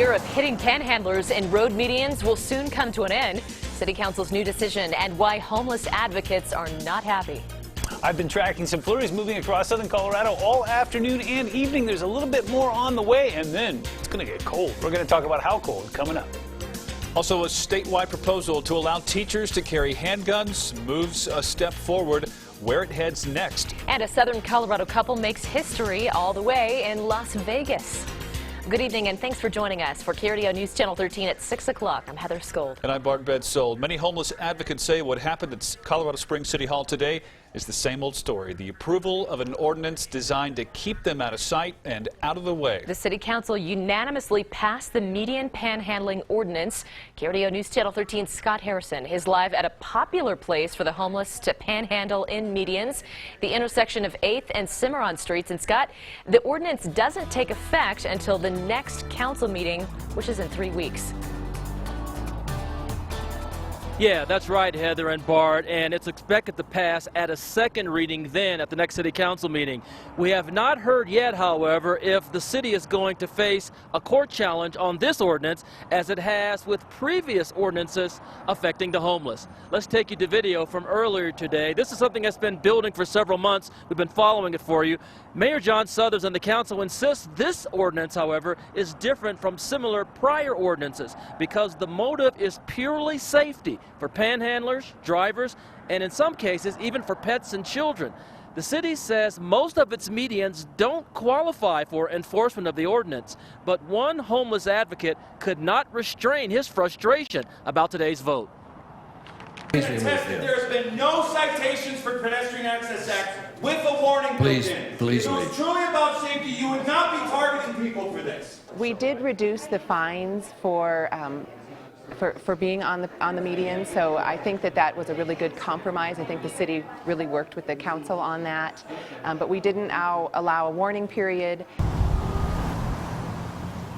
year of hitting panhandlers in road medians will soon come to an end. City Council's new decision and why homeless advocates are not happy. I've been tracking some flurries moving across southern Colorado all afternoon and evening. There's a little bit more on the way, and then it's going to get cold. We're going to talk about how cold coming up. Also, a statewide proposal to allow teachers to carry handguns moves a step forward. Where it heads next. And a southern Colorado couple makes history all the way in Las Vegas. Good evening and thanks for joining us for KRDO News Channel 13 at 6 o'clock. I'm Heather Skold. And I'm Bart Bedsold. Many homeless advocates say what happened at Colorado Springs City Hall today is the same old story. The approval of an ordinance designed to keep them out of sight and out of the way. The City Council unanimously passed the median panhandling ordinance. KRDO News Channel 13's Scott Harrison is live at a popular place for the homeless to panhandle in medians, the intersection of 8th and Cimarron Streets. And Scott, the ordinance doesn't take effect until the next council meeting, which is in 3 weeks. Yeah, that's right, Heather and Bart, and it's expected to pass at a second reading then at the next City Council meeting. We have not heard yet, however, if the city is going to face a court challenge on this ordinance as it has with previous ordinances affecting the homeless. Let's take you to video from earlier today. This is something that's been building for several months. We've been following it for you. Mayor John Suthers and the council insist this ordinance, however, is different from similar prior ordinances because the motive is purely safety for panhandlers, drivers, and in some cases even for pets and children. The city says most of its medians don't qualify for enforcement of the ordinance, but one homeless advocate could not restrain his frustration about today's vote. There's been no citations for pedestrian access acts with a warning built in. If it was truly about safety, you would not be targeting people for this. We did reduce the fines for being on the median, so I think that was a really good compromise. I think the city really worked with the council on that, but we didn't allow a warning period.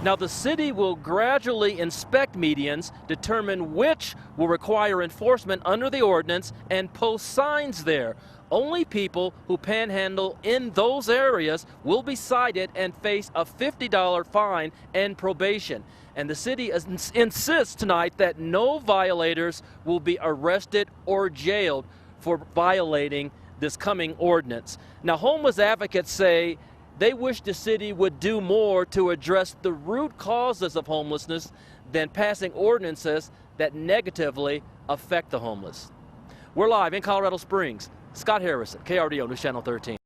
Now, the city will gradually inspect medians, determine which will require enforcement under the ordinance, and post signs there. Only people who panhandle in those areas will be cited and face a $50 fine and probation. And the city insists tonight that no violators will be arrested or jailed for violating this coming ordinance. Now, homeless advocates say they wish the city would do more to address the root causes of homelessness than passing ordinances that negatively affect the homeless. We're live in Colorado Springs. Scott Harrison, KRDO News Channel 13.